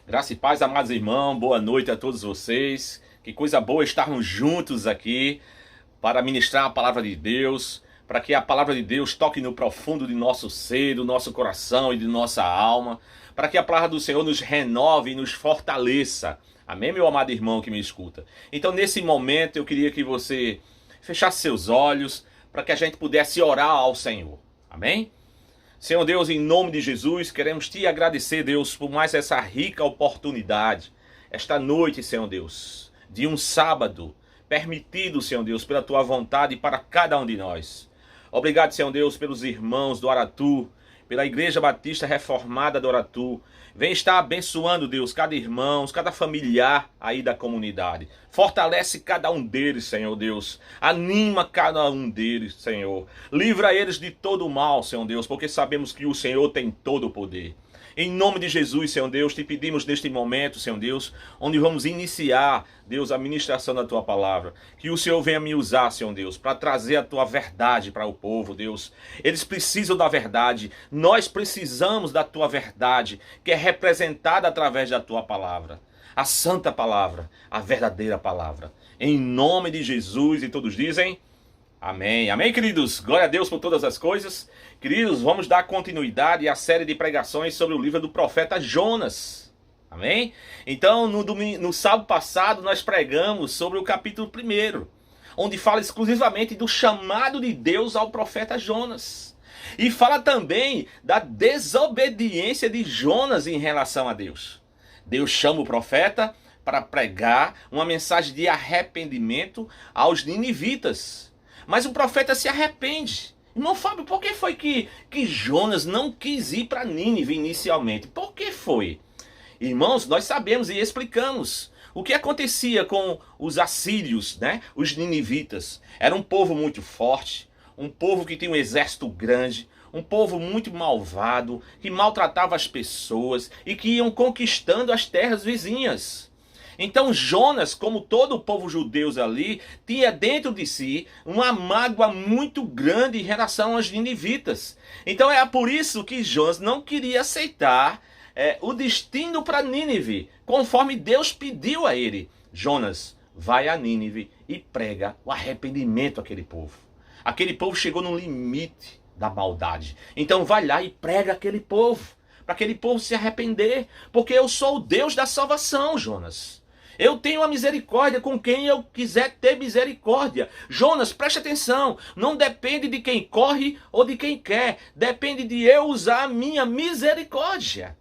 Graça e paz, amados irmãos, boa noite a todos vocês. Que coisa boa estarmos juntos aqui para ministrar a palavra de Deus, para que a palavra de Deus toque no profundo de nosso ser, do nosso coração e de nossa alma, para que a palavra do Senhor nos renove e nos fortaleça. Amém, meu amado irmão que me escuta? Então, nesse momento, eu queria que você fechasse seus olhos para que a gente pudesse orar ao Senhor. Amém? Senhor Deus, em nome de Jesus, queremos te agradecer, Deus, por mais essa rica oportunidade, esta noite, Senhor Deus, de um sábado, permitido, Senhor Deus, pela tua vontade para cada um de nós. Obrigado, Senhor Deus, pelos irmãos do Aratu, pela Igreja Batista Reformada do Aratu. Vem estar abençoando, Deus, cada irmão, cada familiar aí da comunidade. Fortalece cada um deles, Senhor Deus. Anima cada um deles, Senhor. Livra eles de todo o mal, Senhor Deus, porque sabemos que o Senhor tem todo o poder. Em nome de Jesus, Senhor Deus, te pedimos neste momento, Senhor Deus, onde vamos iniciar, Deus, a ministração da tua palavra. Que o Senhor venha me usar, Senhor Deus, para trazer a tua verdade para o povo, Deus. Eles precisam da verdade. Nós precisamos da tua verdade, que é representada através da tua palavra. A santa palavra, a verdadeira palavra. Em nome de Jesus, e todos dizem... Amém. Amém, queridos? Glória a Deus por todas as coisas. Queridos, vamos dar continuidade à série de pregações sobre o livro do profeta Jonas. Amém? Então, no sábado passado, nós pregamos sobre o capítulo 1, onde fala exclusivamente do chamado de Deus ao profeta Jonas. E fala também da desobediência de Jonas em relação a Deus. Deus chama o profeta para pregar uma mensagem de arrependimento aos ninivitas. Mas o profeta se arrepende. Irmão Fábio, por que foi que Jonas não quis ir para Nínive inicialmente? Por que foi? Irmãos, nós sabemos e explicamos o que acontecia com os assírios, né? Os ninivitas. Era um povo muito forte, um povo que tinha um exército grande, um povo muito malvado, que maltratava as pessoas e que iam conquistando as terras vizinhas. Então Jonas, como todo o povo judeu ali, tinha dentro de si uma mágoa muito grande em relação aos ninivitas. Então é por isso que Jonas não queria aceitar o destino para Nínive, conforme Deus pediu a ele. Jonas, vai a Nínive e prega o arrependimento àquele povo. Aquele povo chegou no limite da maldade. Então vai lá e prega aquele povo, para aquele povo se arrepender, porque eu sou o Deus da salvação, Jonas. Eu tenho a misericórdia com quem eu quiser ter misericórdia. Jonas, preste atenção. Não depende de quem corre ou de quem quer. Depende de eu usar a minha misericórdia.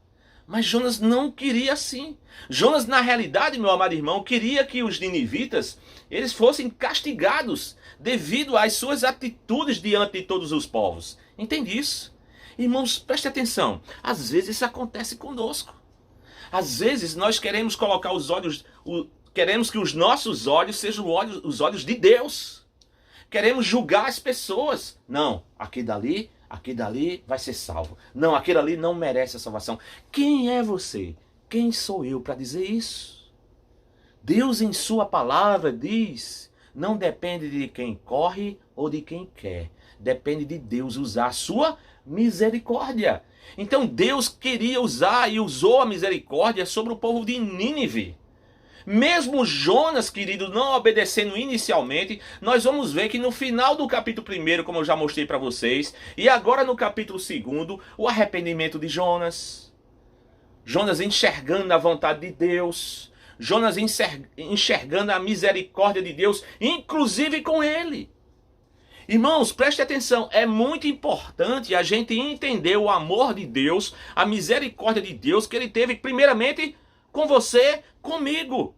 Mas Jonas não queria assim. Jonas, na realidade, meu amado irmão, queria que os ninivitas eles fossem castigados devido às suas atitudes diante de todos os povos. Entende isso? Irmãos, preste atenção. Às vezes isso acontece conosco. Às vezes nós queremos colocar os olhos, queremos que os nossos olhos sejam os olhos de Deus. Queremos julgar as pessoas. Não, aquele dali vai ser salvo. Não, aquele ali não merece a salvação. Quem é você? Quem sou eu para dizer isso? Deus em sua palavra diz, não depende de quem corre ou de quem quer. Depende de Deus usar a sua misericórdia. Então Deus queria usar e usou a misericórdia sobre o povo de Nínive. Mesmo Jonas, querido, não obedecendo inicialmente, nós vamos ver que no final do capítulo 1, como eu já mostrei para vocês, e agora no capítulo 2, o arrependimento de Jonas. Jonas enxergando a vontade de Deus. Jonas enxergando a misericórdia de Deus, inclusive com ele. Irmãos, preste atenção, é muito importante a gente entender o amor de Deus, a misericórdia de Deus que ele teve primeiramente com você, comigo.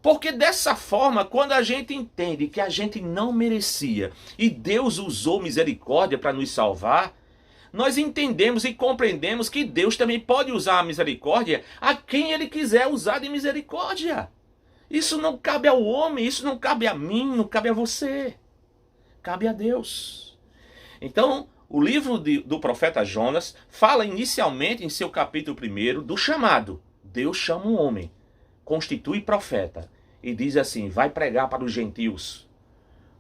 Porque dessa forma, quando a gente entende que a gente não merecia e Deus usou misericórdia para nos salvar, nós entendemos e compreendemos que Deus também pode usar a misericórdia a quem ele quiser usar de misericórdia. Isso não cabe ao homem, isso não cabe a mim, não cabe a você. Cabe a Deus. Então, o livro do profeta Jonas fala inicialmente em seu capítulo 1 do chamado. Deus chama um homem, constitui profeta e diz assim, vai pregar para os gentios.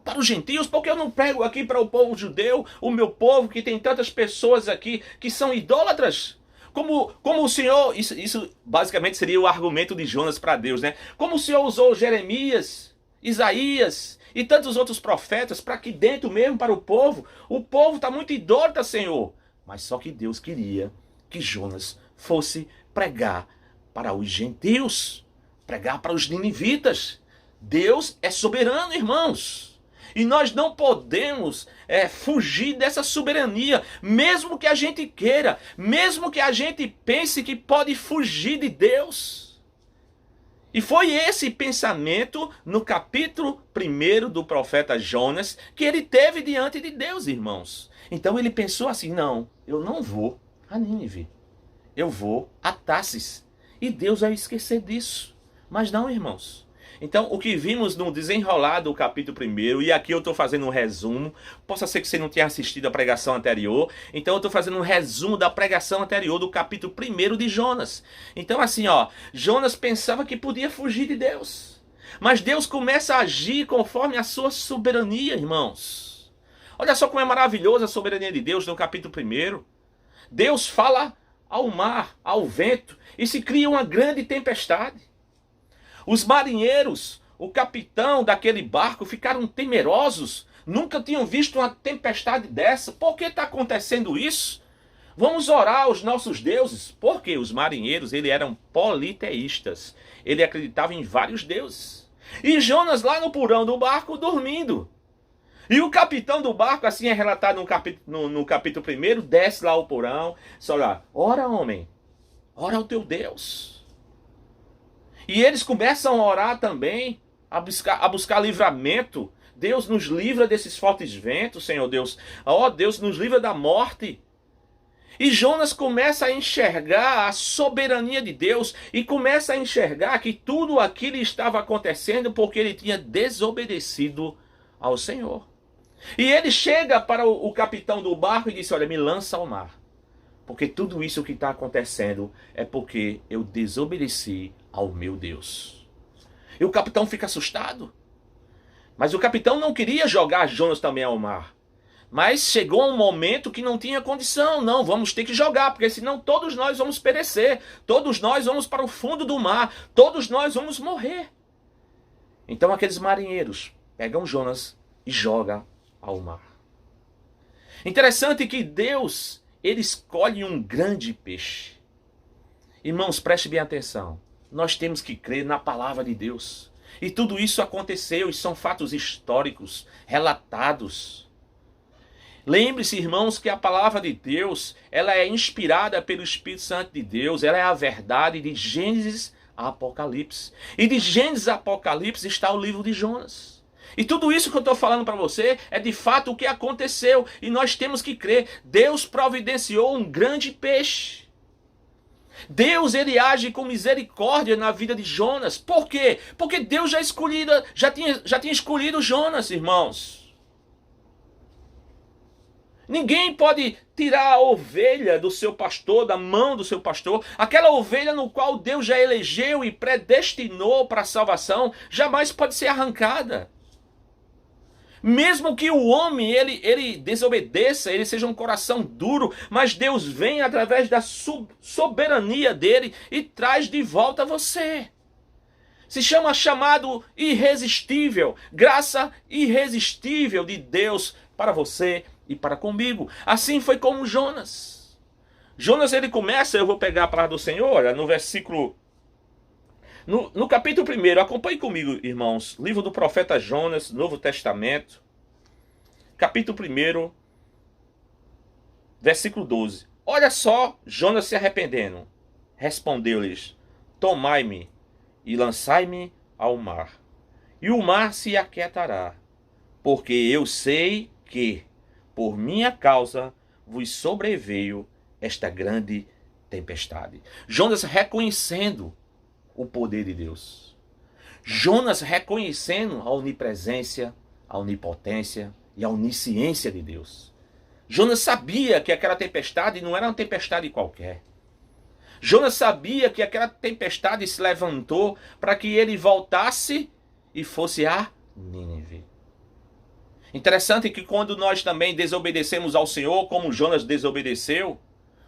Para os gentios? Porque eu não prego aqui para o povo judeu, o meu povo que tem tantas pessoas aqui que são idólatras. como o Senhor, isso basicamente seria o argumento de Jonas para Deus, né? Como o Senhor usou Jeremias, Isaías e tantos outros profetas para que dentro mesmo para o povo está muito idólatra, Senhor. Mas só que Deus queria que Jonas fosse pregar para os gentios, pregar para os ninivitas. Deus é soberano, irmãos. E nós não podemos fugir dessa soberania, mesmo que a gente queira, mesmo que a gente pense que pode fugir de Deus. E foi esse pensamento no capítulo 1 do profeta Jonas que ele teve diante de Deus, irmãos. Então ele pensou assim, não, eu não vou a Nínive, eu vou a Tarsis. E Deus vai esquecer disso. Mas não, irmãos. Então, o que vimos no desenrolar do capítulo 1, e aqui eu estou fazendo um resumo, possa ser que você não tenha assistido a pregação anterior, então eu estou fazendo um resumo da pregação anterior do capítulo 1 de Jonas. Então, assim, ó, Jonas pensava que podia fugir de Deus, mas Deus começa a agir conforme a sua soberania, irmãos. Olha só como é maravilhosa a soberania de Deus no capítulo 1. Deus fala ao mar, ao vento, e se cria uma grande tempestade. Os marinheiros, o capitão daquele barco ficaram temerosos. Nunca tinham visto uma tempestade dessa. Por que está acontecendo isso? Vamos orar aos nossos deuses. Porque os marinheiros eram politeístas. Ele acreditava em vários deuses. E Jonas lá no porão do barco dormindo. E o capitão do barco, assim é relatado no capítulo 1, desce lá ao porão. Diz, olha, ora homem, ora ao teu Deus. E eles começam a orar também, a buscar livramento. Deus nos livra desses fortes ventos, Senhor Deus. Ó, Deus nos livra da morte. E Jonas começa a enxergar a soberania de Deus e começa a enxergar que tudo aquilo estava acontecendo porque ele tinha desobedecido ao Senhor. E ele chega para o capitão do barco e diz, olha, me lança ao mar. Porque tudo isso que está acontecendo é porque eu desobedeci ao meu Deus. E o capitão fica assustado. Mas o capitão não queria jogar Jonas também ao mar. Mas chegou um momento que não tinha condição. Não, vamos ter que jogar, porque senão todos nós vamos perecer. Todos nós vamos para o fundo do mar. Todos nós vamos morrer. Então aqueles marinheiros pegam Jonas e jogam ao mar. Interessante que Deus, ele escolhe um grande peixe. Irmãos, preste bem atenção. Nós temos que crer na palavra de Deus. E tudo isso aconteceu e são fatos históricos, relatados. Lembre-se, irmãos, que a palavra de Deus, ela é inspirada pelo Espírito Santo de Deus. Ela é a verdade de Gênesis a Apocalipse. E de Gênesis a Apocalipse está o livro de Jonas. E tudo isso que eu estou falando para você é de fato o que aconteceu. E nós temos que crer. Deus providenciou um grande peixe. Deus, ele age com misericórdia na vida de Jonas. Por quê? Porque Deus já tinha escolhido Jonas, irmãos. Ninguém pode tirar a ovelha do seu pastor, da mão do seu pastor. Aquela ovelha no qual Deus já elegeu e predestinou para a salvação, jamais pode ser arrancada. Mesmo que o homem ele desobedeça, ele seja um coração duro, mas Deus vem através da soberania dele e traz de volta você. Se chama chamado irresistível, graça irresistível de Deus para você e para comigo. Assim foi como Jonas. Jonas, ele começa, eu vou pegar a palavra do Senhor, olha, no versículo... No capítulo 1, acompanhe comigo, irmãos, livro do profeta Jonas, Novo Testamento, capítulo 1, versículo 12. Olha só, Jonas se arrependendo. Respondeu-lhes, tomai-me e lançai-me ao mar, e o mar se aquietará, porque eu sei que, por minha causa, vos sobreveio esta grande tempestade. Jonas reconhecendo o poder de Deus. Jonas reconhecendo a onipresença, a onipotência e a onisciência de Deus. Jonas sabia que aquela tempestade não era uma tempestade qualquer. Jonas sabia que aquela tempestade se levantou para que ele voltasse e fosse a Nínive. Interessante que quando nós também desobedecemos ao Senhor, como Jonas desobedeceu,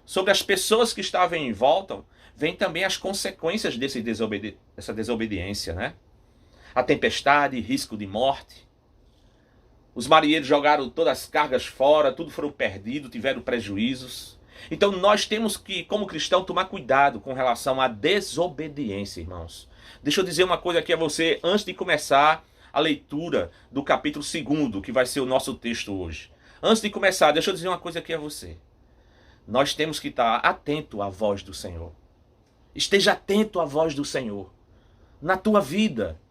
sobre as pessoas que estavam em volta, vem também as consequências dessa desobediência, né? A tempestade, risco de morte. Os marinheiros jogaram todas as cargas fora, tudo foram perdido, tiveram prejuízos. Então nós temos que, como cristão, tomar cuidado com relação à desobediência, irmãos. Deixa eu dizer uma coisa aqui a você, antes de começar a leitura do capítulo 2, que vai ser o nosso texto hoje. Antes de começar, deixa eu dizer uma coisa aqui a você. Nós temos que estar atento à voz do Senhor. Esteja atento à voz do Senhor na tua vida.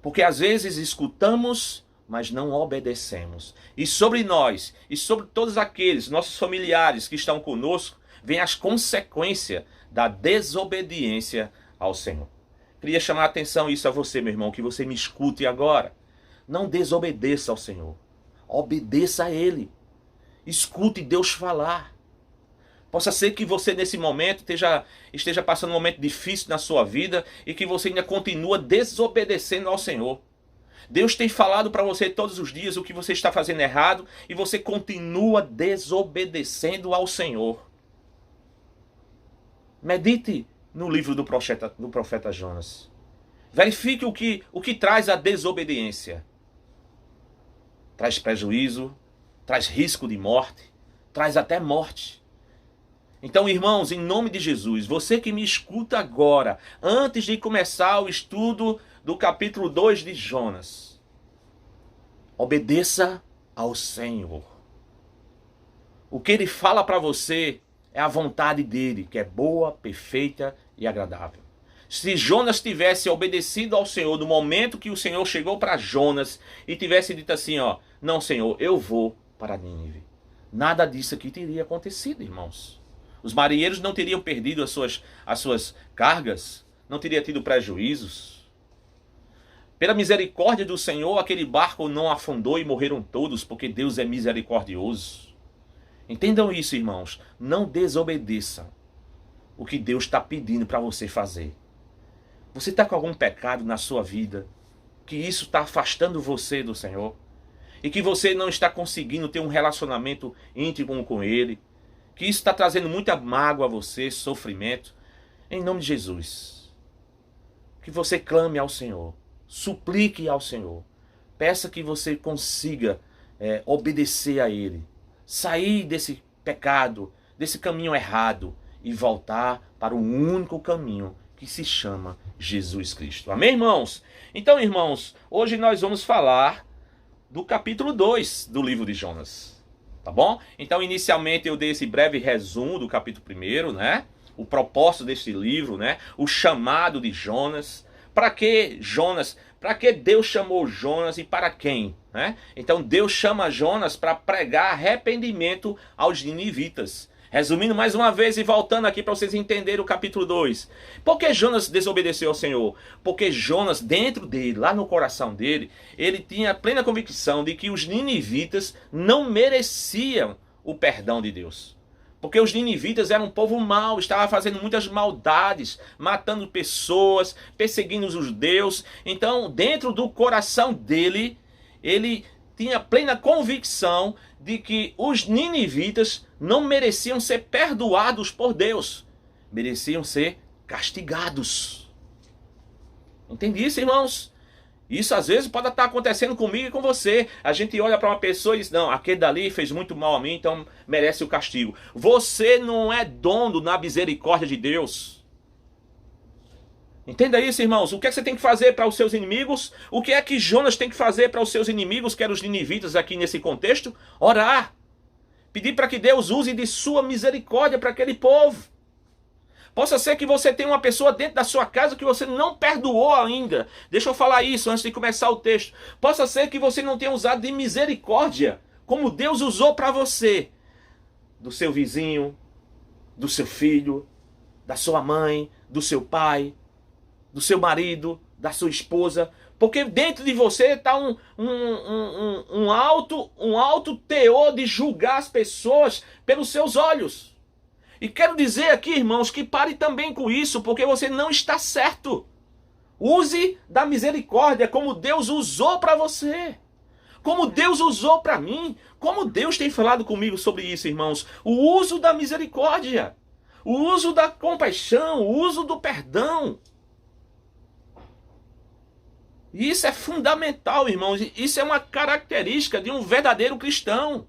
Porque às vezes escutamos, mas não obedecemos. E sobre nós, e sobre todos aqueles, nossos familiares que estão conosco, vem as consequências da desobediência ao Senhor. Queria chamar a atenção isso a você, meu irmão, que você me escute agora. Não desobedeça ao Senhor. Obedeça a Ele. Escute Deus falar. Possa ser que você nesse momento esteja passando um momento difícil na sua vida e que você ainda continua desobedecendo ao Senhor. Deus tem falado para você todos os dias o que você está fazendo errado e você continua desobedecendo ao Senhor. Medite no livro do profeta Jonas. Verifique o que traz a desobediência. Traz prejuízo, traz risco de morte, traz até morte. Então, irmãos, em nome de Jesus, você que me escuta agora, antes de começar o estudo do capítulo 2 de Jonas, obedeça ao Senhor. O que Ele fala para você é a vontade dEle, que é boa, perfeita e agradável. Se Jonas tivesse obedecido ao Senhor no momento que o Senhor chegou para Jonas e tivesse dito assim, ó, não, Senhor, eu vou para Nínive. Nada disso aqui teria acontecido, irmãos. Os marinheiros não teriam perdido as suas cargas, não teria tido prejuízos. Pela misericórdia do Senhor, aquele barco não afundou e morreram todos, porque Deus é misericordioso. Entendam isso, irmãos. Não desobedeçam o que Deus está pedindo para você fazer. Você está com algum pecado na sua vida, que isso está afastando você do Senhor, e que você não está conseguindo ter um relacionamento íntimo com Ele, que isso está trazendo muita mágoa a você, sofrimento, em nome de Jesus, que você clame ao Senhor, suplique ao Senhor, peça que você consiga obedecer a Ele, sair desse pecado, desse caminho errado e voltar para o único caminho que se chama Jesus Cristo. Amém, irmãos? Então, irmãos, hoje nós vamos falar do capítulo 2 do livro de Jonas. Tá bom? Então, inicialmente eu dei esse breve resumo do capítulo 1, né? O propósito desse livro, né? O chamado de Jonas. Para que Jonas? Para que Deus chamou Jonas e para quem? Né? Então, Deus chama Jonas para pregar arrependimento aos ninivitas. Resumindo mais uma vez e voltando aqui para vocês entenderem o capítulo 2. Por que Jonas desobedeceu ao Senhor? Porque Jonas, dentro dele, lá no coração dele, ele tinha plena convicção de que os ninivitas não mereciam o perdão de Deus. Porque os ninivitas eram um povo mau, estavam fazendo muitas maldades, matando pessoas, perseguindo os judeus. Então, dentro do coração dele, ele tinha plena convicção de que os ninivitas não mereciam ser perdoados por Deus. Mereciam ser castigados. Entende isso, irmãos? Isso às vezes pode estar acontecendo comigo e com você. A gente olha para uma pessoa e diz, não, aquele dali fez muito mal a mim, então merece o castigo. Você não é dono na misericórdia de Deus. Entenda isso, irmãos. O que é que você tem que fazer para os seus inimigos? O que é que Jonas tem que fazer para os seus inimigos, que eram os ninivitas aqui nesse contexto? Orar. Pedir para que Deus use de sua misericórdia para aquele povo. Possa ser que você tenha uma pessoa dentro da sua casa que você não perdoou ainda. Deixa eu falar isso antes de começar o texto. Possa ser que você não tenha usado de misericórdia, como Deus usou para você. Do seu vizinho, do seu filho, da sua mãe, do seu pai, do seu marido, da sua esposa. Porque dentro de você está um alto teor de julgar as pessoas pelos seus olhos. E quero dizer aqui, irmãos, que pare também com isso, porque você não está certo. Use da misericórdia como Deus usou para você. Como Deus usou para mim, como Deus tem falado comigo sobre isso, irmãos. O uso da misericórdia, o uso da compaixão, o uso do perdão. Isso é fundamental, irmãos. Isso é uma característica de um verdadeiro cristão.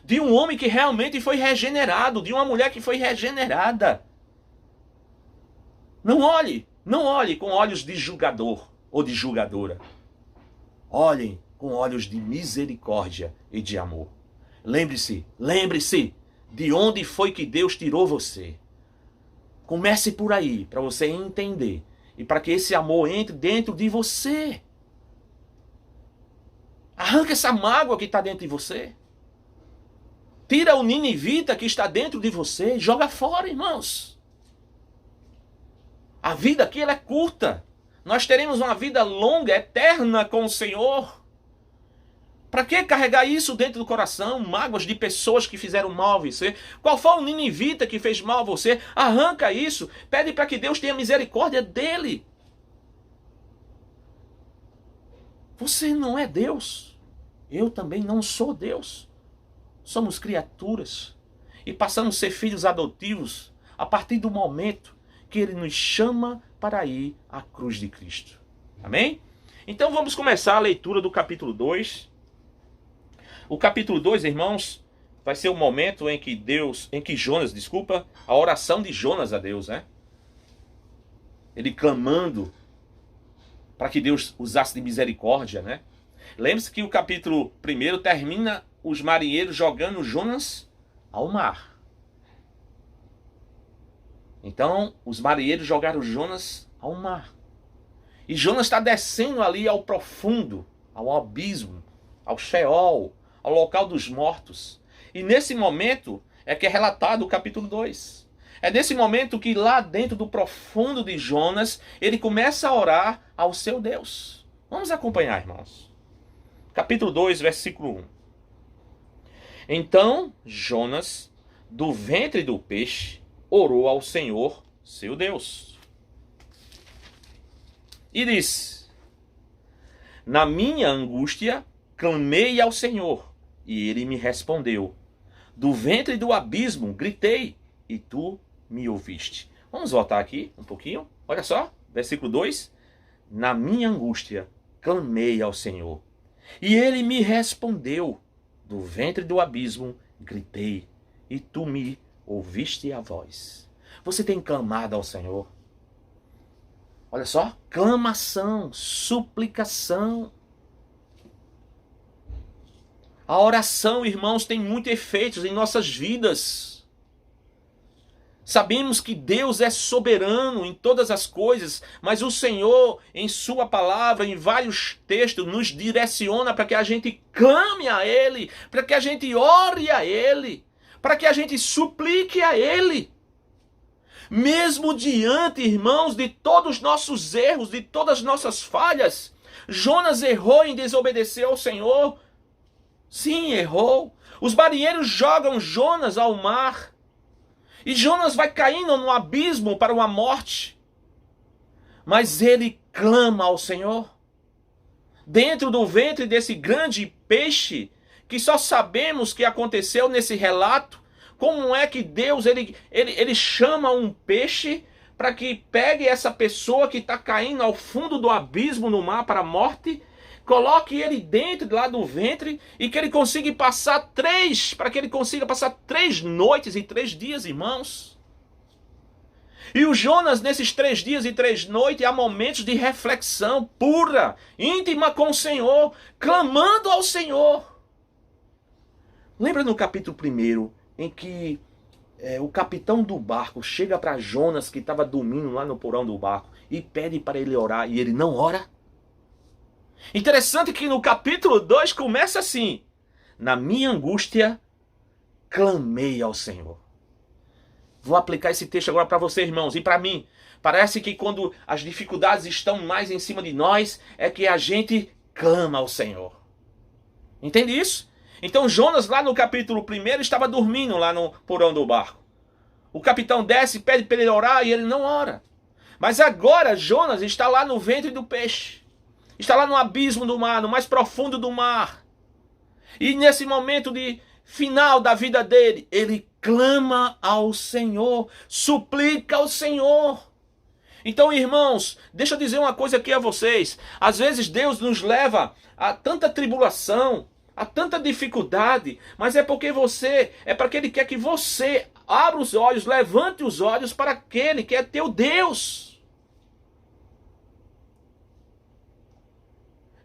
De um homem que realmente foi regenerado, de uma mulher que foi regenerada. Não olhe com olhos de julgador ou de julgadora. Olhem com olhos de misericórdia e de amor. Lembre-se de onde foi que Deus tirou você. Comece por aí, para você entender. E para que esse amor entre dentro de você. Arranca essa mágoa que está dentro de você. Tira o ninivita que está dentro de você e joga fora, irmãos. A vida aqui ela é curta. Nós teremos uma vida longa, eterna com o Senhor. Para que carregar isso dentro do coração? Mágoas de pessoas que fizeram mal a você. Qual foi o ninivita que fez mal a você? Arranca isso. Pede para que Deus tenha misericórdia dele. Você não é Deus. Eu também não sou Deus. Somos criaturas. E passamos a ser filhos adotivos a partir do momento que Ele nos chama para ir à cruz de Cristo. Amém? Então vamos começar a leitura do capítulo 2. O capítulo 2, irmãos, vai ser o momento em que Jonas, a oração de Jonas a Deus, né? Ele clamando para que Deus usasse de misericórdia, né? Lembre-se que o capítulo 1 termina os marinheiros jogando Jonas ao mar. Então, os marinheiros jogaram Jonas ao mar. E Jonas está descendo ali ao profundo, ao abismo, ao Sheol, ao local dos mortos. E nesse momento é que é relatado o capítulo 2. É nesse momento que lá dentro do profundo de Jonas, ele começa a orar ao seu Deus. Vamos acompanhar, irmãos. Capítulo 2, versículo 1. Então Jonas, do ventre do peixe, orou ao Senhor, seu Deus. E disse: na minha angústia, clamei ao Senhor, e ele me respondeu. Do ventre do abismo, gritei, e tu me ouviste. Vamos voltar aqui um pouquinho. Olha só, versículo 2. Na minha angústia, clamei ao Senhor, e ele me respondeu. Do ventre do abismo, gritei, e tu me ouviste a voz. Você tem clamado ao Senhor? Olha só, clamação, suplicação. A oração, irmãos, tem muitos efeitos em nossas vidas. Sabemos que Deus é soberano em todas as coisas, mas o Senhor, em sua palavra, em vários textos, nos direciona para que a gente clame a Ele, para que a gente ore a Ele, para que a gente suplique a Ele. Mesmo diante, irmãos, de todos os nossos erros, de todas as nossas falhas, Jonas errou em desobedecer ao Senhor. Sim, errou. Os marinheiros jogam Jonas ao mar. E Jonas vai caindo no abismo para uma morte. Mas ele clama ao Senhor. Dentro do ventre desse grande peixe, que só sabemos que aconteceu nesse relato, como é que Deus ele chama um peixe para que pegue essa pessoa que está caindo ao fundo do abismo no mar para a morte, coloque ele dentro lá do ventre e que ele consiga passar 3 noites e 3 dias, irmãos. E o Jonas, nesses 3 dias e 3 noites, há momentos de reflexão pura, íntima com o Senhor, clamando ao Senhor. Lembra no capítulo 1, em que o capitão do barco chega para Jonas, que estava dormindo lá no porão do barco, e pede para ele orar, e ele não ora? Interessante que no capítulo 2 começa assim: na minha angústia, clamei ao Senhor. Vou aplicar esse texto agora para você, irmãos, e para mim. Parece que quando as dificuldades estão mais em cima de nós, é que a gente clama ao Senhor. Entende isso? Então Jonas, lá no capítulo 1, estava dormindo lá no porão do barco. O capitão desce, pede para ele orar, e ele não ora. Mas agora Jonas está lá no ventre do peixe. Está lá no abismo do mar, no mais profundo do mar. E nesse momento de final da vida dele, ele clama ao Senhor, suplica ao Senhor. Então, irmãos, deixa eu dizer uma coisa aqui a vocês. Às vezes Deus nos leva a tanta tribulação, a tanta dificuldade, mas é porque é para que Ele quer que você abra os olhos, levante os olhos para aquele que é teu Deus.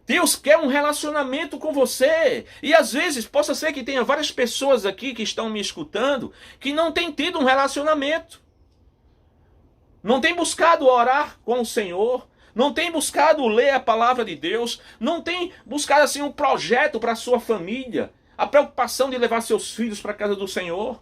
Deus quer um relacionamento com você. E às vezes, possa ser que tenha várias pessoas aqui que estão me escutando que não têm tido um relacionamento. Não tem buscado orar com o Senhor, não tem buscado ler a palavra de Deus, não tem buscado assim um projeto para a sua família, a preocupação de levar seus filhos para a casa do Senhor.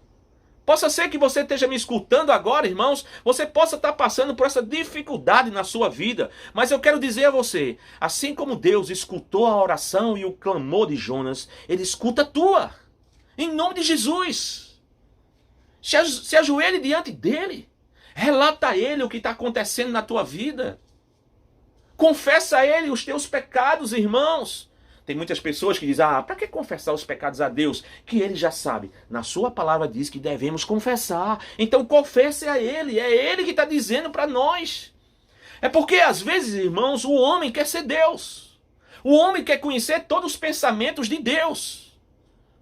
Possa ser que você esteja me escutando agora, irmãos, você possa estar passando por essa dificuldade na sua vida, mas eu quero dizer a você, assim como Deus escutou a oração e o clamor de Jonas, Ele escuta a tua, em nome de Jesus. Se ajoelhe diante dEle. Relata a Ele o que está acontecendo na tua vida. Confessa a Ele os teus pecados, irmãos. Tem muitas pessoas que dizem, para que confessar os pecados a Deus? Que Ele já sabe. Na sua palavra diz que devemos confessar. Então confesse a Ele. É Ele que está dizendo para nós. É porque às vezes, irmãos, o homem quer ser Deus. O homem quer conhecer todos os pensamentos de Deus.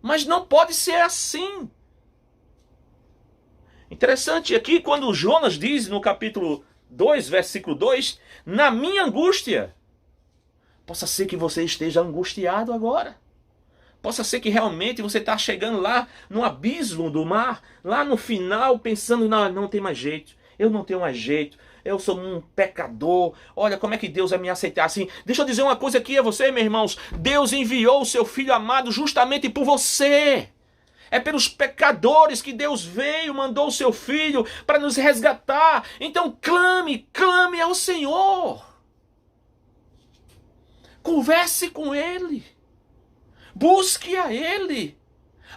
Mas não pode ser assim. Interessante aqui quando Jonas diz no capítulo 2, versículo 2, na minha angústia. Possa ser que você esteja angustiado agora. Possa ser que realmente você está chegando lá no abismo do mar, lá no final pensando, não tem mais jeito, eu não tenho mais jeito, eu sou um pecador, olha como é que Deus vai me aceitar assim. Deixa eu dizer uma coisa aqui a você, meus irmãos, Deus enviou o seu Filho amado justamente por você. É pelos pecadores que Deus veio, mandou o seu Filho para nos resgatar. Então clame ao Senhor. Converse com Ele. Busque a Ele.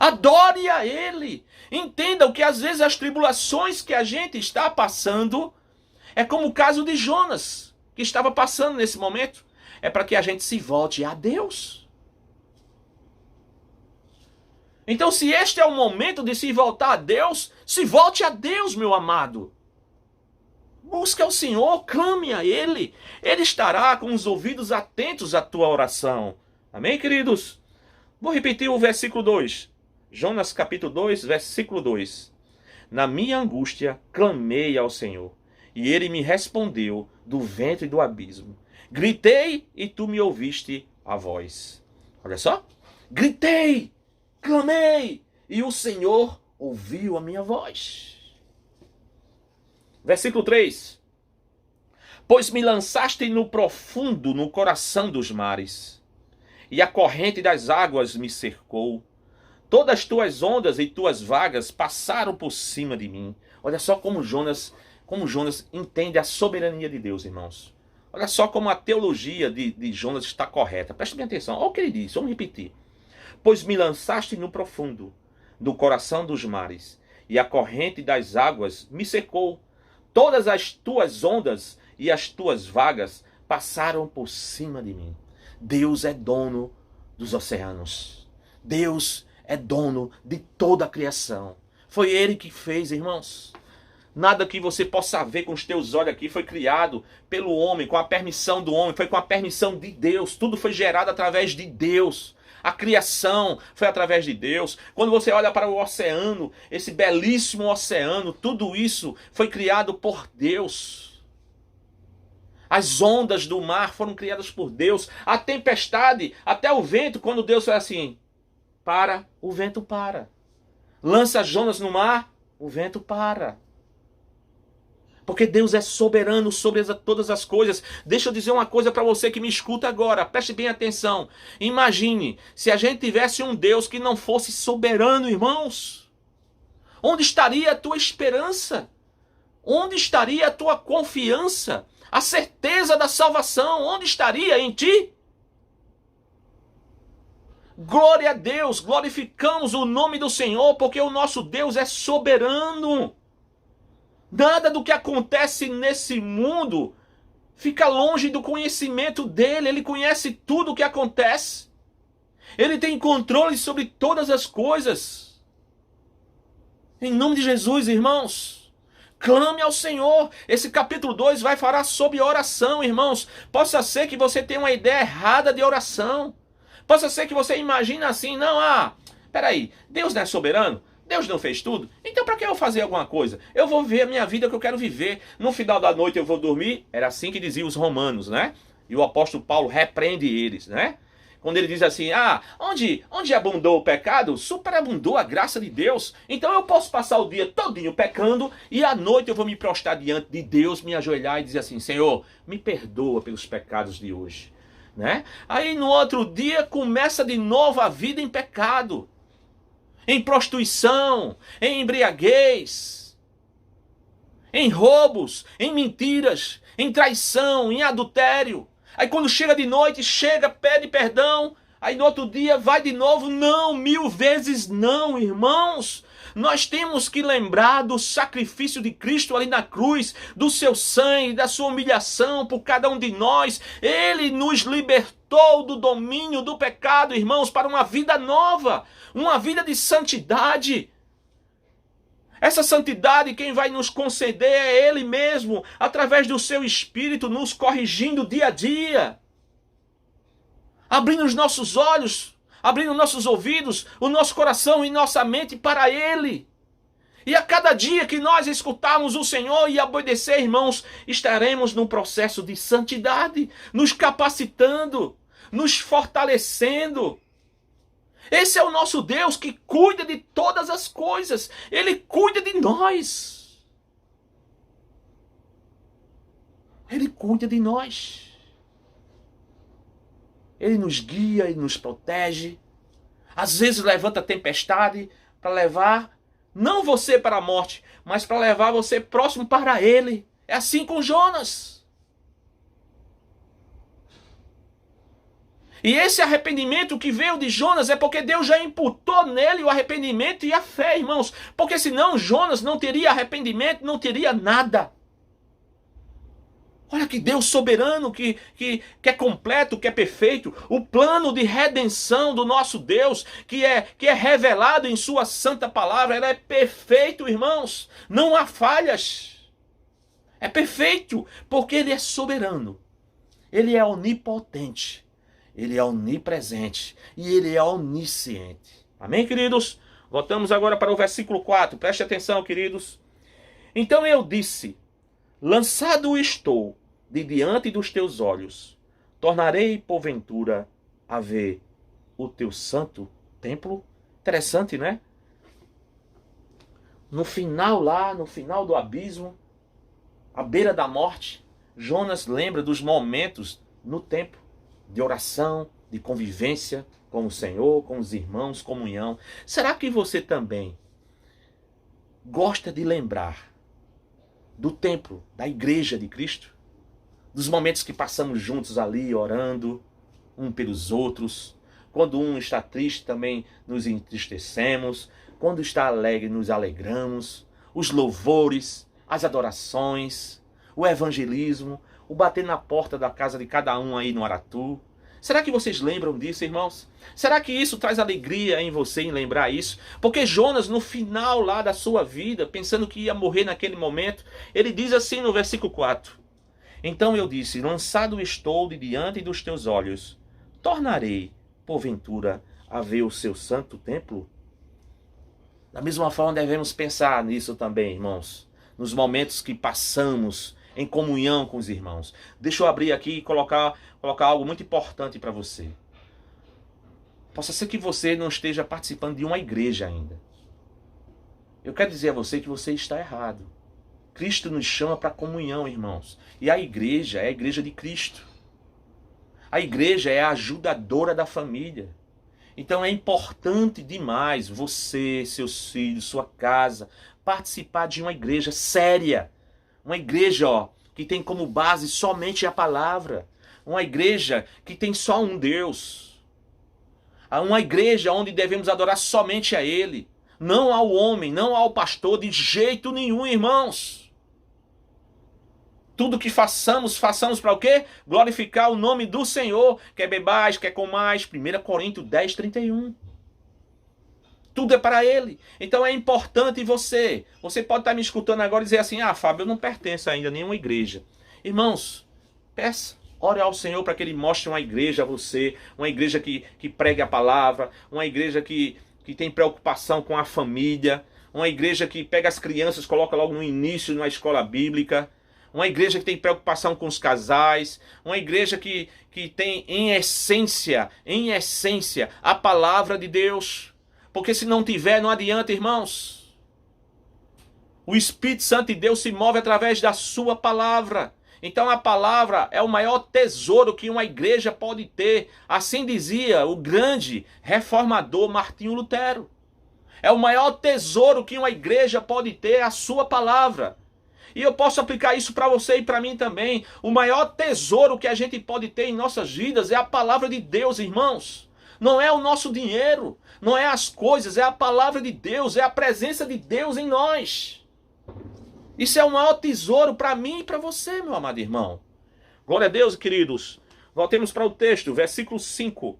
Adore a Ele. Entenda que às vezes as tribulações que a gente está passando é como o caso de Jonas, que estava passando nesse momento. É para que a gente se volte a Deus. Então, se este é o momento de se voltar a Deus, se volte a Deus, meu amado. Busque ao Senhor, clame a Ele. Ele estará com os ouvidos atentos à tua oração. Amém, queridos? Vou repetir o versículo 2. Jonas capítulo 2, versículo 2. Na minha angústia, clamei ao Senhor, e Ele me respondeu do ventre do abismo. Gritei, e tu me ouviste a voz. Olha só. Gritei. Clamei, e o Senhor ouviu a minha voz. Versículo 3. Pois me lançaste no profundo, no coração dos mares, e a corrente das águas me cercou. Todas as tuas ondas e tuas vagas passaram por cima de mim. Olha só como Jonas entende a soberania de Deus, irmãos. Olha só como a teologia de Jonas está correta. Preste bem atenção. Olha o que ele diz, vamos repetir. Pois me lançaste no profundo, do coração dos mares, e a corrente das águas me secou. Todas as tuas ondas e as tuas vagas passaram por cima de mim. Deus é dono dos oceanos. Deus é dono de toda a criação. Foi Ele que fez, irmãos. Nada que você possa ver com os teus olhos aqui foi criado pelo homem, com a permissão do homem, foi com a permissão de Deus. Tudo foi gerado através de Deus. A criação foi através de Deus. Quando você olha para o oceano, esse belíssimo oceano, tudo isso foi criado por Deus. As ondas do mar foram criadas por Deus. A tempestade, até o vento, quando Deus foi assim, para, o vento para. Lança Jonas no mar, o vento para. Porque Deus é soberano sobre todas as coisas. Deixa eu dizer uma coisa para você que me escuta agora. Preste bem atenção. Imagine se a gente tivesse um Deus que não fosse soberano, irmãos. Onde estaria a tua esperança? Onde estaria a tua confiança? A certeza da salvação? Onde estaria em ti? Glória a Deus. Glorificamos o nome do Senhor, porque o nosso Deus é soberano. Nada do que acontece nesse mundo fica longe do conhecimento dele. Ele conhece tudo o que acontece. Ele tem controle sobre todas as coisas. Em nome de Jesus, irmãos, clame ao Senhor. Esse capítulo 2 vai falar sobre oração, irmãos. Possa ser que você tenha uma ideia errada de oração. Possa ser que você imagine assim, não, peraí, Deus não é soberano? Deus não fez tudo? Então para que eu fazer alguma coisa? Eu vou viver a minha vida que eu quero viver. No final da noite eu vou dormir. Era assim que diziam os romanos, né? E o apóstolo Paulo repreende eles, né? Quando ele diz assim, onde abundou o pecado, superabundou a graça de Deus. Então eu posso passar o dia todinho pecando e à noite eu vou me prostrar diante de Deus, me ajoelhar e dizer assim, Senhor, me perdoa pelos pecados de hoje. Né? Aí no outro dia começa de novo a vida em pecado, em prostituição, em embriaguez, em roubos, em mentiras, em traição, em adultério. Aí quando chega de noite, pede perdão. Aí no outro dia vai de novo. Não, 1000 vezes não, irmãos. Nós temos que lembrar do sacrifício de Cristo ali na cruz, do seu sangue, da sua humilhação por cada um de nós. Ele nos libertou do domínio do pecado, irmãos, para uma vida nova, uma vida de santidade. Essa santidade quem vai nos conceder é Ele mesmo, através do seu Espírito, nos corrigindo dia a dia. Abrindo os nossos olhos, abrindo nossos ouvidos, o nosso coração e nossa mente para Ele. E a cada dia que nós escutarmos o Senhor e obedecer, irmãos, estaremos num processo de santidade, nos capacitando, nos fortalecendo. Esse é o nosso Deus que cuida de todas as coisas. Ele cuida de nós. Ele cuida de nós. Ele nos guia, Ele nos protege. Às vezes levanta tempestade para levar, não você para a morte, mas para levar você próximo para Ele. É assim com Jonas. E esse arrependimento que veio de Jonas é porque Deus já imputou nele o arrependimento e a fé, irmãos. Porque senão Jonas não teria arrependimento, não teria nada. Olha que Deus soberano, que é completo, que é perfeito. O plano de redenção do nosso Deus, que é revelado em sua santa palavra, ela é perfeito, irmãos. Não há falhas. É perfeito, porque Ele é soberano. Ele é onipotente. Ele é onipresente e Ele é onisciente. Amém, queridos? Voltamos agora para o versículo 4. Preste atenção, queridos. Então eu disse, lançado estou de diante dos teus olhos, tornarei porventura a ver o teu santo templo. Interessante, né? No final do abismo, à beira da morte, Jonas lembra dos momentos no templo de oração, de convivência com o Senhor, com os irmãos, comunhão. Será que você também gosta de lembrar do templo, da igreja de Cristo? Dos momentos que passamos juntos ali, orando, um pelos outros. Quando um está triste, também nos entristecemos. Quando está alegre, nos alegramos. Os louvores, as adorações, o evangelismo, o bater na porta da casa de cada um aí no Aratu. Será que vocês lembram disso, irmãos? Será que isso traz alegria em você, em lembrar isso? Porque Jonas, no final lá da sua vida, pensando que ia morrer naquele momento, ele diz assim no versículo 4. Então eu disse, lançado estou de diante dos teus olhos, tornarei, porventura, a ver o seu santo templo? Da mesma forma devemos pensar nisso também, irmãos. Nos momentos que passamos em comunhão com os irmãos. Deixa eu abrir aqui e colocar algo muito importante para você. Possa ser que você não esteja participando de uma igreja ainda. Eu quero dizer a você que você está errado. Cristo nos chama para comunhão, irmãos. E a igreja é a igreja de Cristo. A igreja é a ajudadora da família. Então é importante demais você, seus filhos, sua casa, participar de uma igreja séria. Uma igreja que tem como base somente a palavra. Uma igreja que tem só um Deus. Uma igreja onde devemos adorar somente a Ele. Não ao homem, não ao pastor, de jeito nenhum, irmãos. Tudo que façamos, façamos para o quê? Glorificar o nome do Senhor. Quer bebais, quer comais. 1 Coríntios 10, 31. Tudo é para Ele. Então é importante você. Você pode estar me escutando agora e dizer assim, Fábio, eu não pertenço ainda a nenhuma igreja. Irmãos, peça. Ore ao Senhor para que Ele mostre uma igreja a você. Uma igreja que pregue a palavra. Uma igreja que tem preocupação com a família. Uma igreja que pega as crianças, coloca logo no início na escola bíblica. Uma igreja que tem preocupação com os casais. Uma igreja que tem em essência, a palavra de Deus. Porque se não tiver, não adianta, irmãos. O Espírito Santo de Deus se move através da sua palavra. Então a palavra é o maior tesouro que uma igreja pode ter. Assim dizia o grande reformador Martinho Lutero. É o maior tesouro que uma igreja pode ter, a sua palavra. E eu posso aplicar isso para você e para mim também. O maior tesouro que a gente pode ter em nossas vidas é a palavra de Deus, irmãos. Não é o nosso dinheiro, não é as coisas, é a palavra de Deus, é a presença de Deus em nós. Isso é o maior tesouro para mim e para você, meu amado irmão. Glória a Deus, queridos. Voltemos para o texto, versículo 5.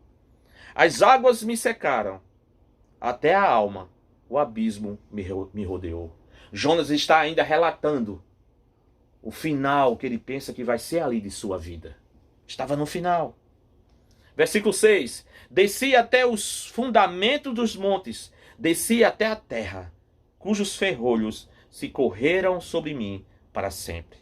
As águas me secaram, até a alma, o abismo me rodeou. Jonas está ainda relatando o final que ele pensa que vai ser ali de sua vida. Estava no final. Versículo 6. Desci até os fundamentos dos montes, desci até a terra, cujos ferrolhos se correram sobre mim para sempre.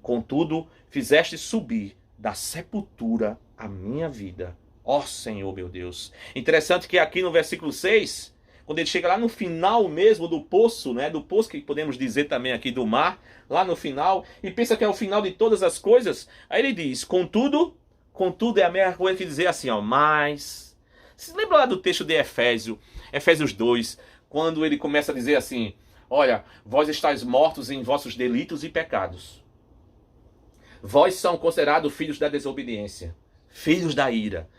Contudo, fizeste subir da sepultura a minha vida, ó Senhor meu Deus. Interessante que aqui no versículo 6, quando ele chega lá no final mesmo do poço, né, do poço que podemos dizer também aqui do mar, lá no final, e pensa que é o final de todas as coisas, aí ele diz, contudo é a mesma coisa que dizer assim, mas... Você lembra lá do texto de Efésios 2, quando ele começa a dizer assim, olha, vós estáis mortos em vossos delitos e pecados. Vós são considerados filhos da desobediência, filhos da ira.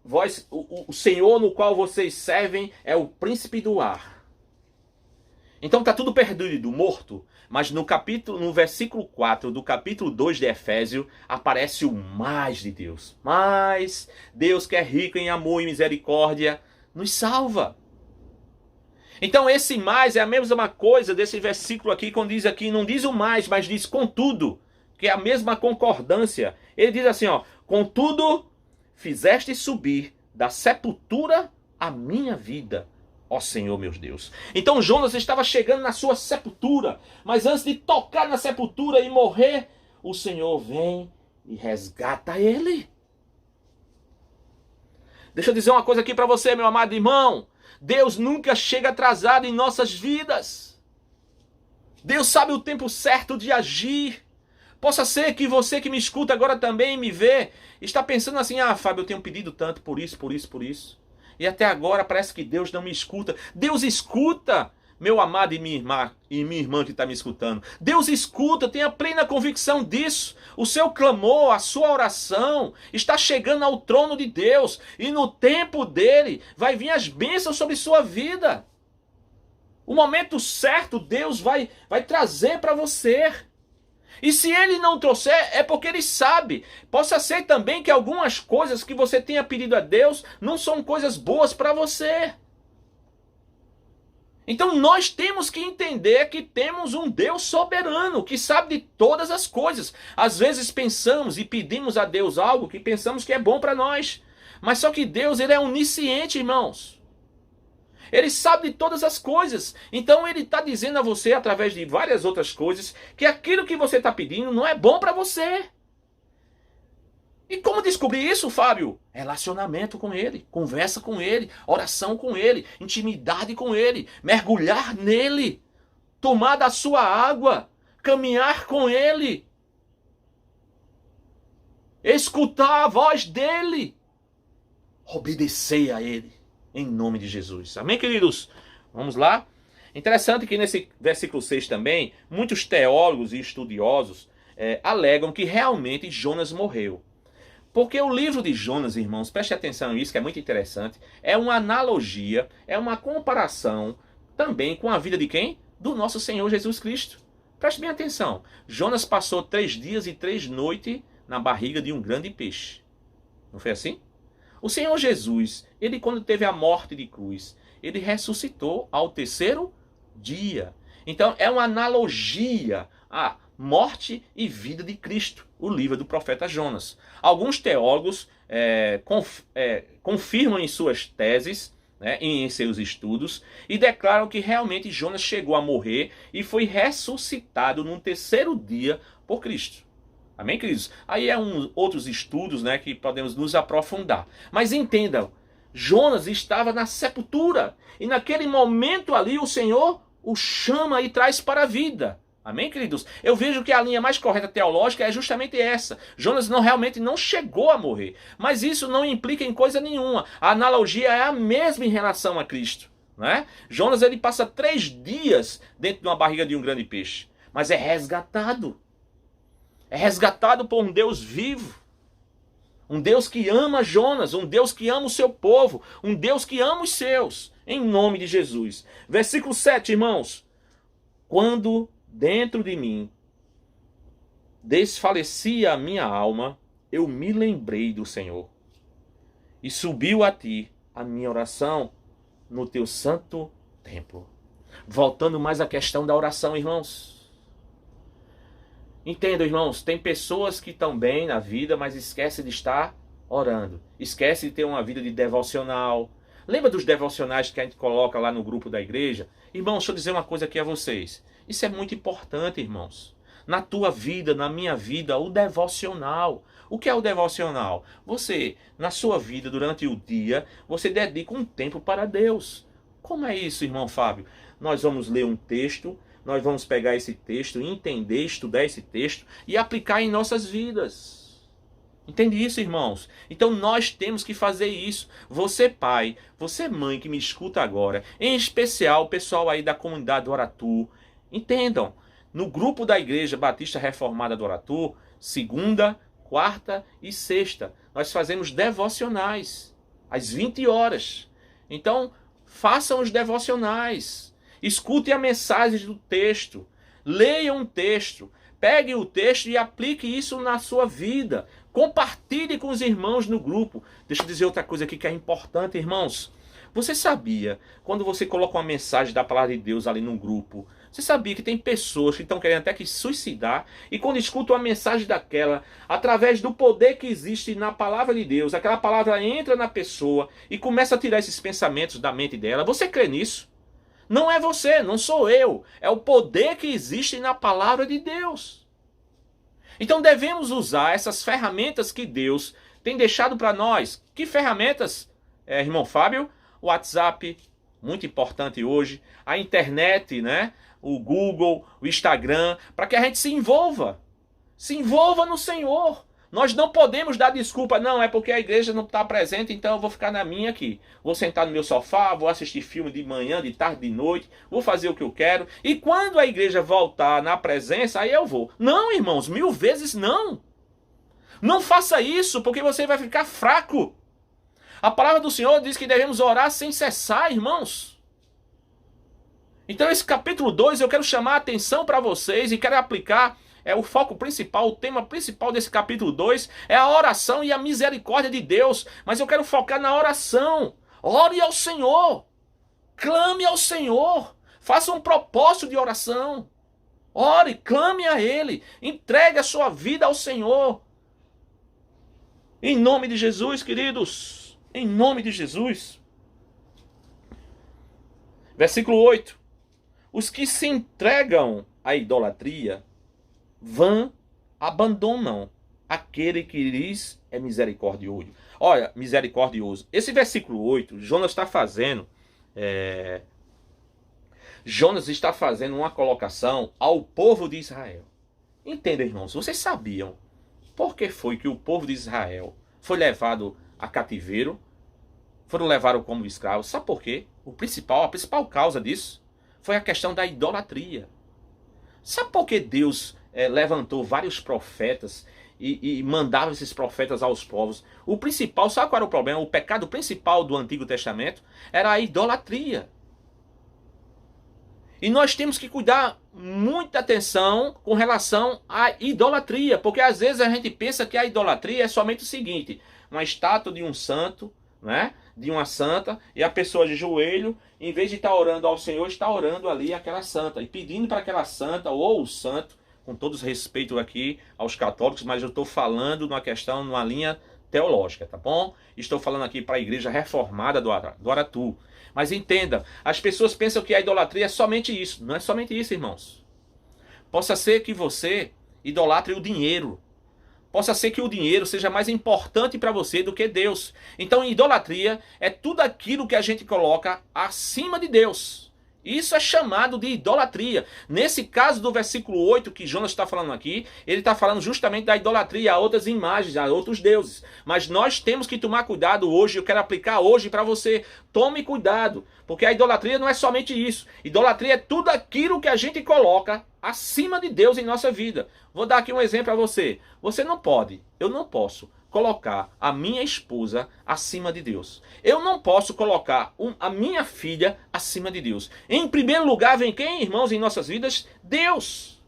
O Senhor no qual vocês servem é o príncipe do ar. Então está tudo perdido, morto. Mas no versículo 4 do capítulo 2 de Efésios, aparece o mais de Deus. Mas Deus, que é rico em amor e misericórdia, nos salva. Então esse mais é a mesma coisa desse versículo aqui, quando diz aqui, não diz o mais, mas diz contudo, que é a mesma concordância. Ele diz assim, contudo, fizeste subir da sepultura a minha vida, ó Senhor meu Deus. Então Jonas estava chegando na sua sepultura, mas antes de tocar na sepultura e morrer, o Senhor vem e resgata ele. Deixa eu dizer uma coisa aqui para você, meu amado irmão. Deus nunca chega atrasado em nossas vidas. Deus sabe o tempo certo de agir. Possa ser que você que me escuta agora também me vê, está pensando assim, Fábio, eu tenho pedido tanto por isso. E até agora parece que Deus não me escuta. Deus escuta, meu amado e minha irmã que está me escutando. Deus escuta, tenha plena convicção disso. O seu clamor, a sua oração está chegando ao trono de Deus. E no tempo dele vai vir as bênçãos sobre sua vida. O momento certo Deus vai trazer para você. E se ele não trouxer, é porque ele sabe. Possa ser também que algumas coisas que você tenha pedido a Deus não são coisas boas para você. Então nós temos que entender que temos um Deus soberano, que sabe de todas as coisas. Às vezes pensamos e pedimos a Deus algo que pensamos que é bom para nós. Mas só que Deus, ele é onisciente, irmãos. Ele sabe de todas as coisas. Então ele está dizendo a você, através de várias outras coisas, que aquilo que você está pedindo não é bom para você. E como descobrir isso, Fábio? Relacionamento com ele, conversa com ele, oração com ele, intimidade com ele, mergulhar nele, tomar da sua água, caminhar com ele, escutar a voz dele, obedecer a ele. Em nome de Jesus. Amém, queridos? Vamos lá? Interessante que nesse versículo 6 também, muitos teólogos e estudiosos alegam que realmente Jonas morreu. Porque o livro de Jonas, irmãos, preste atenção nisso, que é muito interessante, é uma analogia, é uma comparação também com a vida de quem? Do nosso Senhor Jesus Cristo. Preste bem atenção. Jonas passou 3 dias e 3 noites na barriga de um grande peixe. Não foi assim? O Senhor Jesus, ele quando teve a morte de cruz, ele ressuscitou ao terceiro dia. Então é uma analogia à morte e vida de Cristo, o livro do profeta Jonas. Alguns teólogos confirmam em suas teses, né, em seus estudos, e declaram que realmente Jonas chegou a morrer e foi ressuscitado no terceiro dia por Cristo. Amém, queridos? Aí outros estudos, né, que podemos nos aprofundar. Mas entendam, Jonas estava na sepultura. E naquele momento ali o Senhor o chama e traz para a vida. Amém, queridos? Eu vejo que a linha mais correta teológica é justamente essa. Jonas realmente não chegou a morrer. Mas isso não implica em coisa nenhuma. A analogia é a mesma em relação a Cristo. Né? Jonas ele passa 3 dias dentro de uma barriga de um grande peixe. Mas é resgatado. É resgatado por um Deus vivo. Um Deus que ama Jonas, um Deus que ama o seu povo, um Deus que ama os seus, em nome de Jesus. Versículo 7, irmãos. Quando dentro de mim desfalecia a minha alma, eu me lembrei do Senhor. E subiu a ti a minha oração no teu santo templo. Voltando mais à questão da oração, irmãos. Entendam, irmãos, tem pessoas que estão bem na vida, mas esquecem de estar orando. Esquecem de ter uma vida de devocional. Lembra dos devocionais que a gente coloca lá no grupo da igreja? Irmãos, deixa eu dizer uma coisa aqui a vocês. Isso é muito importante, irmãos. Na tua vida, na minha vida, o devocional. O que é o devocional? Você, na sua vida, durante o dia, você dedica um tempo para Deus. Como é isso, irmão Fábio? Nós vamos ler um texto, nós vamos pegar esse texto, entender, estudar esse texto e aplicar em nossas vidas. Entende isso, irmãos? Então nós temos que fazer isso. Você pai, você mãe que me escuta agora, em especial o pessoal aí da comunidade do Aratu, entendam, no grupo da Igreja Batista Reformada do Aratu, segunda, quarta e sexta, nós fazemos devocionais, às 20 horas. Então, façam os devocionais. Escutem a mensagem do texto, leiam um texto, pegue o texto e aplique isso na sua vida. Compartilhe com os irmãos no grupo. Deixa eu dizer outra coisa aqui que é importante, irmãos. Você sabia, quando você coloca uma mensagem da palavra de Deus ali no grupo, você sabia que tem pessoas que estão querendo até que se suicidar, e quando escutam a mensagem daquela, através do poder que existe na palavra de Deus, aquela palavra entra na pessoa e começa a tirar esses pensamentos da mente dela. Você crê nisso? Não é você, não sou eu. É o poder que existe na palavra de Deus. Então devemos usar essas ferramentas que Deus tem deixado para nós. Que ferramentas, irmão Fábio? O WhatsApp, muito importante hoje. A internet, né? O Google, o Instagram, para que a gente se envolva. Se envolva no Senhor. Nós não podemos dar desculpa, não, é porque a igreja não está presente, então eu vou ficar na minha aqui. Vou sentar no meu sofá, vou assistir filme de manhã, de tarde, de noite, vou fazer o que eu quero. E quando a igreja voltar na presença, aí eu vou. Não, irmãos, 1000 vezes não. Não faça isso, porque você vai ficar fraco. A palavra do Senhor diz que devemos orar sem cessar, irmãos. Então esse capítulo 2 eu quero chamar a atenção para vocês e quero aplicar... o foco principal, o tema principal desse capítulo 2 é a oração e a misericórdia de Deus. Mas eu quero focar na oração. Ore ao Senhor. Clame ao Senhor. Faça um propósito de oração. Ore, clame a Ele. Entregue a sua vida ao Senhor. Em nome de Jesus, queridos. Em nome de Jesus. Versículo 8. Os que se entregam à idolatria vã abandonam aquele que lhes é misericordioso. Olha, misericordioso. Esse versículo 8, Jonas está fazendo uma colocação ao povo de Israel. Entenda, irmãos, vocês sabiam por que foi que o povo de Israel foi levado a cativeiro? Foram levados como escravos. Sabe por quê? A principal causa disso foi a questão da idolatria. Sabe por que Deus levantou vários profetas e mandava esses profetas aos povos? O principal, sabe qual era o problema? O pecado principal do Antigo Testamento era a idolatria. E nós temos que cuidar muita atenção com relação à idolatria, porque às vezes a gente pensa que a idolatria é somente o seguinte: uma estátua de um santo, né, de uma santa, e a pessoa de joelho, em vez de estar orando ao Senhor, está orando ali aquela santa, e pedindo para aquela santa ou o santo, com todo respeito aqui aos católicos, mas eu estou falando numa questão, numa linha teológica, tá bom? Estou falando aqui para a igreja reformada do Aratu. Mas entenda, as pessoas pensam que a idolatria é somente isso. Não é somente isso, irmãos. Possa ser que você idolatre o dinheiro. Possa ser que o dinheiro seja mais importante para você do que Deus. Então, idolatria é tudo aquilo que a gente coloca acima de Deus. Isso é chamado de idolatria. Nesse caso do versículo 8 que Jonas está falando aqui, ele está falando justamente da idolatria a outras imagens, a outros deuses. Mas nós temos que tomar cuidado hoje, eu quero aplicar hoje para você. Tome cuidado, porque a idolatria não é somente isso. Idolatria é tudo aquilo que a gente coloca acima de Deus em nossa vida. Vou dar aqui um exemplo para você. Você não pode, eu não posso colocar a minha esposa acima de Deus. Eu não posso colocar a minha filha acima de Deus. Em primeiro lugar vem quem, irmãos, em nossas vidas? Deus.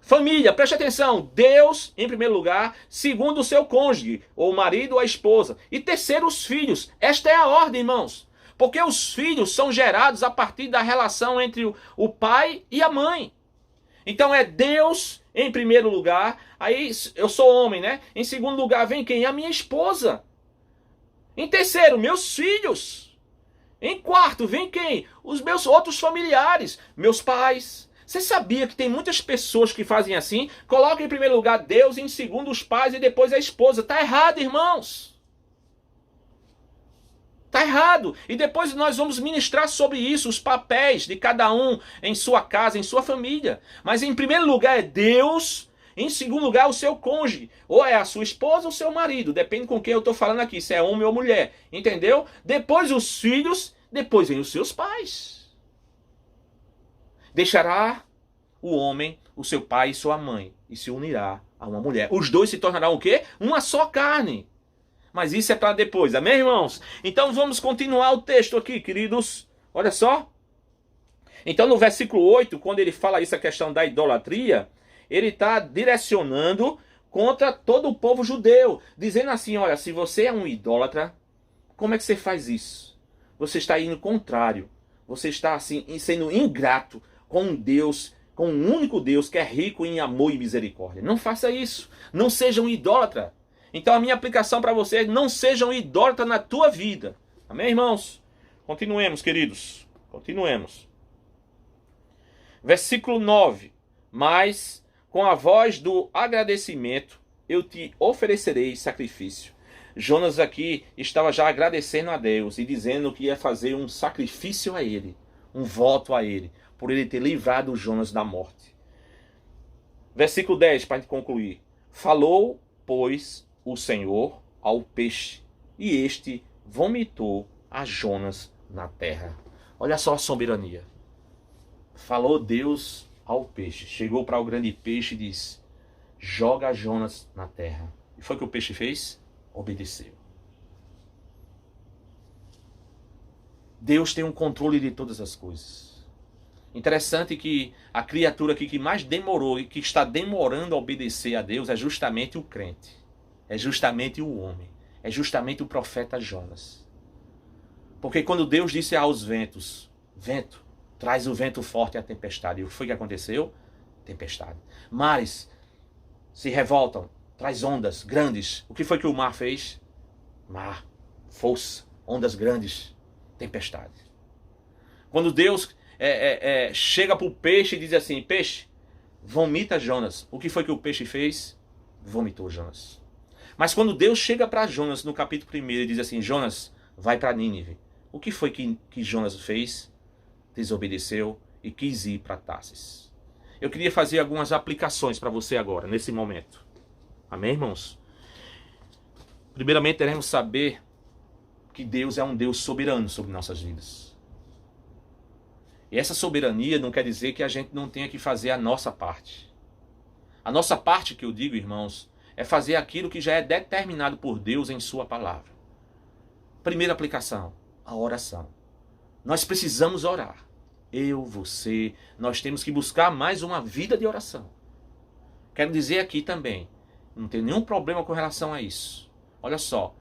Família, preste atenção. Deus, em primeiro lugar. Segundo, o seu cônjuge, ou o marido ou a esposa. E terceiro, os filhos. Esta é a ordem, irmãos. Porque os filhos são gerados a partir da relação entre o pai e a mãe. Então é Deus em primeiro lugar, aí eu sou homem, né? Em segundo lugar vem quem? A minha esposa. Em terceiro, meus filhos. Em quarto, vem quem? Os meus outros familiares, meus pais. Você sabia que tem muitas pessoas que fazem assim? Colocam em primeiro lugar Deus, em segundo os pais e depois a esposa. Tá errado, irmãos. Tá errado. E depois nós vamos ministrar sobre isso, os papéis de cada um em sua casa, em sua família. Mas em primeiro lugar é Deus, em segundo lugar o seu cônjuge. Ou é a sua esposa ou o seu marido. Depende com quem eu estou falando aqui, se é homem ou mulher. Entendeu? Depois os filhos, depois vem os seus pais. Deixará o homem, o seu pai e sua mãe, e se unirá a uma mulher. Os dois se tornarão o quê? Uma só carne. Mas isso é para depois, amém, irmãos? Então vamos continuar o texto aqui, queridos. Olha só. Então no versículo 8, quando ele fala isso, a questão da idolatria, ele está direcionando contra todo o povo judeu. Dizendo assim, olha, se você é um idólatra, como é que você faz isso? Você está indo contrário. Você está assim, sendo ingrato com um Deus, com um único Deus que é rico em amor e misericórdia. Não faça isso. Não seja um idólatra. Então a minha aplicação para você é: não seja um idólatra na tua vida. Amém, irmãos? Continuemos, queridos. Continuemos. Versículo 9. Mas com a voz do agradecimento eu te oferecerei sacrifício. Jonas aqui estava já agradecendo a Deus e dizendo que ia fazer um sacrifício a ele, um voto a ele, por ele ter livrado Jonas da morte. Versículo 10, para concluir. Falou, pois, o Senhor ao peixe, e este vomitou a Jonas na terra. Olha só a soberania. Falou Deus ao peixe. Chegou para o grande peixe e disse: joga Jonas na terra. E foi o que o peixe fez? Obedeceu. Deus tem um controle de todas as coisas. Interessante que a criatura aqui que mais demorou e que está demorando a obedecer a Deus é justamente o crente. É justamente o homem. É justamente o profeta Jonas. Porque quando Deus disse aos ventos: vento, traz o vento forte e a tempestade. E o que foi que aconteceu? Tempestade. Mares se revoltam, traz ondas grandes. O que foi que o mar fez? Mar, força, ondas grandes, tempestade. Quando Deus chega para o peixe e diz assim: peixe, vomita Jonas. O que foi que o peixe fez? Vomitou Jonas. Mas quando Deus chega para Jonas no capítulo 1 e diz assim: Jonas, vai para Nínive. O que foi que Jonas fez? Desobedeceu e quis ir para Tarsis. Eu queria fazer algumas aplicações para você agora, nesse momento. Amém, irmãos? Primeiramente, teremos saber que Deus é um Deus soberano sobre nossas vidas. E essa soberania não quer dizer que a gente não tenha que fazer a nossa parte. A nossa parte, que eu digo, irmãos, é fazer aquilo que já é determinado por Deus em sua palavra. Primeira aplicação, a oração. Nós precisamos orar. eu, você, nós temos que buscar mais uma vida de oração. Quero dizer aqui também, não tem nenhum problema com relação a isso. Olha só,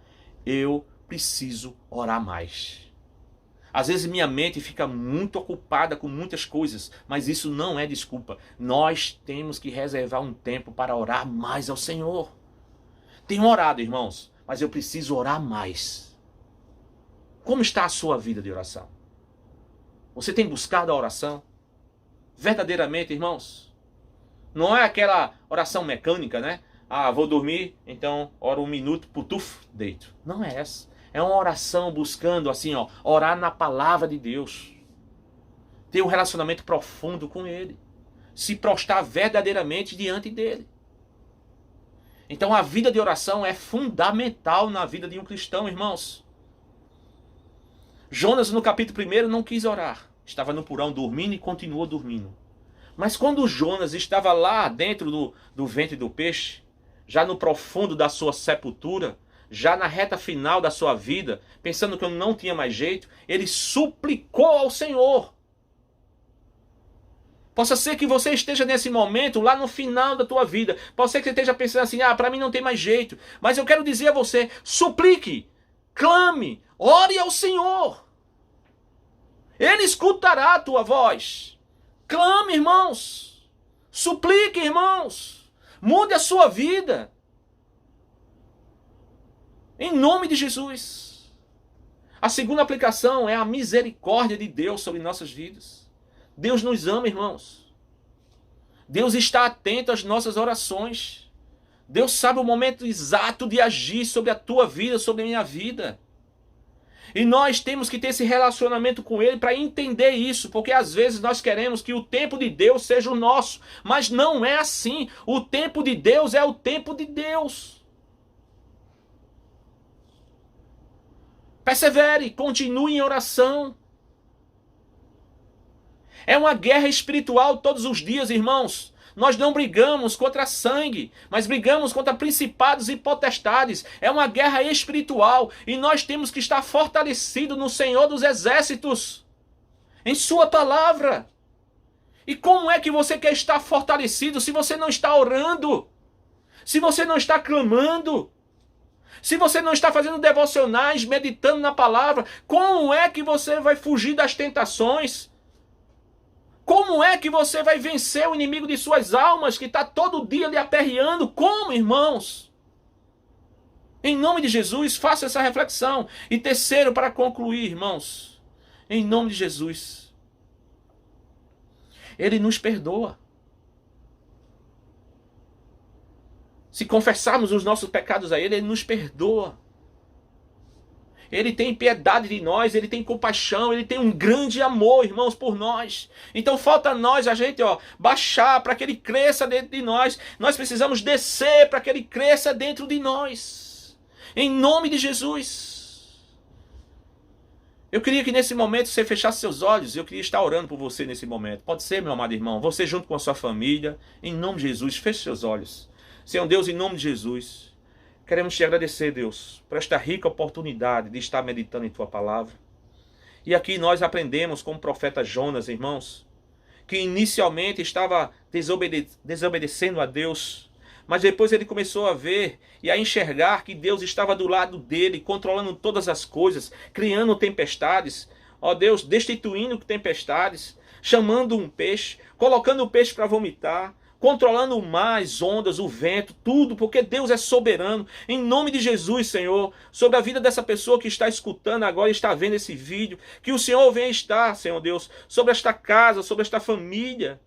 eu preciso orar mais. Às vezes minha mente fica muito ocupada com muitas coisas, mas isso não é desculpa. Nós temos que reservar um tempo para orar mais ao Senhor. Tenho orado, irmãos, mas eu preciso orar mais. Como está a sua vida de oração? Você tem buscado a oração? Verdadeiramente, irmãos? Não é aquela oração mecânica, né? Ah, vou dormir, então oro 1 minuto, putuf, deito. Não é essa. É uma oração buscando, assim, ó, orar na palavra de Deus. Ter um relacionamento profundo com Ele. Se prostrar verdadeiramente diante dEle. Então a vida de oração é fundamental na vida de um cristão, irmãos. Jonas, no capítulo 1, não quis orar. Estava no porão dormindo e continuou dormindo. Mas quando Jonas estava lá dentro do ventre do peixe, já no profundo da sua sepultura, já na reta final da sua vida, pensando que eu não tinha mais jeito, ele suplicou ao Senhor. Possa ser que você esteja nesse momento, lá no final da tua vida. Pode ser que você esteja pensando assim, para mim não tem mais jeito. Mas eu quero dizer a você, suplique, clame, ore ao Senhor. Ele escutará a tua voz. Clame, irmãos. Suplique, irmãos. Mude a sua vida. Em nome de Jesus. A segunda aplicação é a misericórdia de Deus sobre nossas vidas. Deus nos ama, irmãos. Deus está atento às nossas orações. Deus sabe o momento exato de agir sobre a tua vida, sobre a minha vida. E nós temos que ter esse relacionamento com Ele para entender isso, porque às vezes nós queremos que o tempo de Deus seja o nosso, mas não é assim. O tempo de Deus é o tempo de Deus. Persevere, continue em oração. É uma guerra espiritual todos os dias, irmãos. Nós não brigamos contra sangue, mas brigamos contra principados e potestades. É uma guerra espiritual e nós temos que estar fortalecidos no Senhor dos Exércitos, em sua palavra. E como é que você quer estar fortalecido se você não está orando? Se você não está clamando? Se você não está fazendo devocionais, meditando na palavra, como é que você vai fugir das tentações? Como é que você vai vencer o inimigo de suas almas, que está todo dia lhe aperreando? Como, irmãos? Em nome de Jesus, faça essa reflexão. E terceiro, para concluir, irmãos, em nome de Jesus, Ele nos perdoa. Se confessarmos os nossos pecados a Ele, Ele nos perdoa. Ele tem piedade de nós, Ele tem compaixão, Ele tem um grande amor, irmãos, por nós. Então falta a nós, a gente, baixar para que Ele cresça dentro de nós. Nós precisamos descer para que Ele cresça dentro de nós. Em nome de Jesus. Eu queria que nesse momento você fechasse seus olhos. Eu queria estar orando por você nesse momento. Pode ser, meu amado irmão, você junto com a sua família. Em nome de Jesus, feche seus olhos. Senhor Deus, em nome de Jesus, queremos te agradecer, Deus, por esta rica oportunidade de estar meditando em tua palavra. E aqui nós aprendemos com o profeta Jonas, irmãos, que inicialmente estava desobedecendo a Deus, mas depois ele começou a ver e a enxergar que Deus estava do lado dele, controlando todas as coisas, criando tempestades, ó Deus, destituindo tempestades, chamando um peixe, colocando o peixe para vomitar, controlando o mar, as ondas, o vento, tudo, porque Deus é soberano. Em nome de Jesus, Senhor, sobre a vida dessa pessoa que está escutando agora, está vendo esse vídeo, que o Senhor venha estar, Senhor Deus, sobre esta casa, sobre esta família,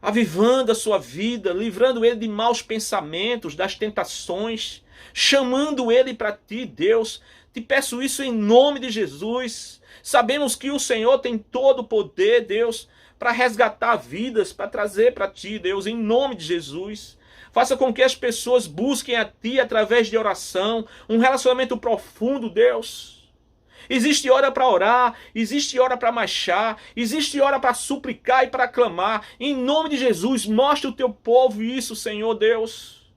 avivando a sua vida, livrando ele de maus pensamentos, das tentações, chamando ele para ti, Deus. Te peço isso em nome de Jesus. Sabemos que o Senhor tem todo o poder, Deus, para resgatar vidas, para trazer para ti, Deus, em nome de Jesus. Faça com que as pessoas busquem a ti através de oração, um relacionamento profundo, Deus. Existe hora para orar, existe hora para marchar, existe hora para suplicar e para clamar. Em nome de Jesus, mostre o teu povo isso, Senhor Deus.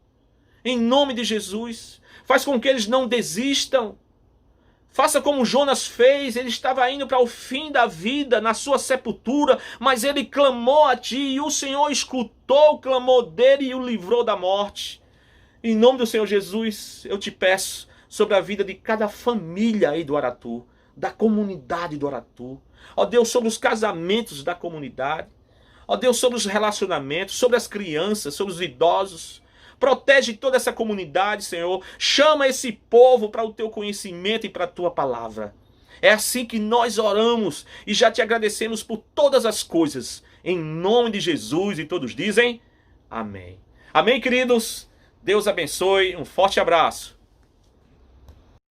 Em nome de Jesus, faz com que eles não desistam. Faça como Jonas fez, ele estava indo para o fim da vida, na sua sepultura, mas ele clamou a ti e o Senhor escutou o clamor dele e o livrou da morte. Em nome do Senhor Jesus, eu te peço sobre a vida de cada família aí do Aratu, da comunidade do Aratu. Ó Deus, sobre os casamentos da comunidade. Ó Deus, sobre os relacionamentos, sobre as crianças, sobre os idosos. Protege toda essa comunidade, Senhor. Chama esse povo para o teu conhecimento e para a tua palavra. É assim que nós oramos e já te agradecemos por todas as coisas. Em nome de Jesus, e todos dizem amém. Amém, queridos? Deus abençoe. Um forte abraço.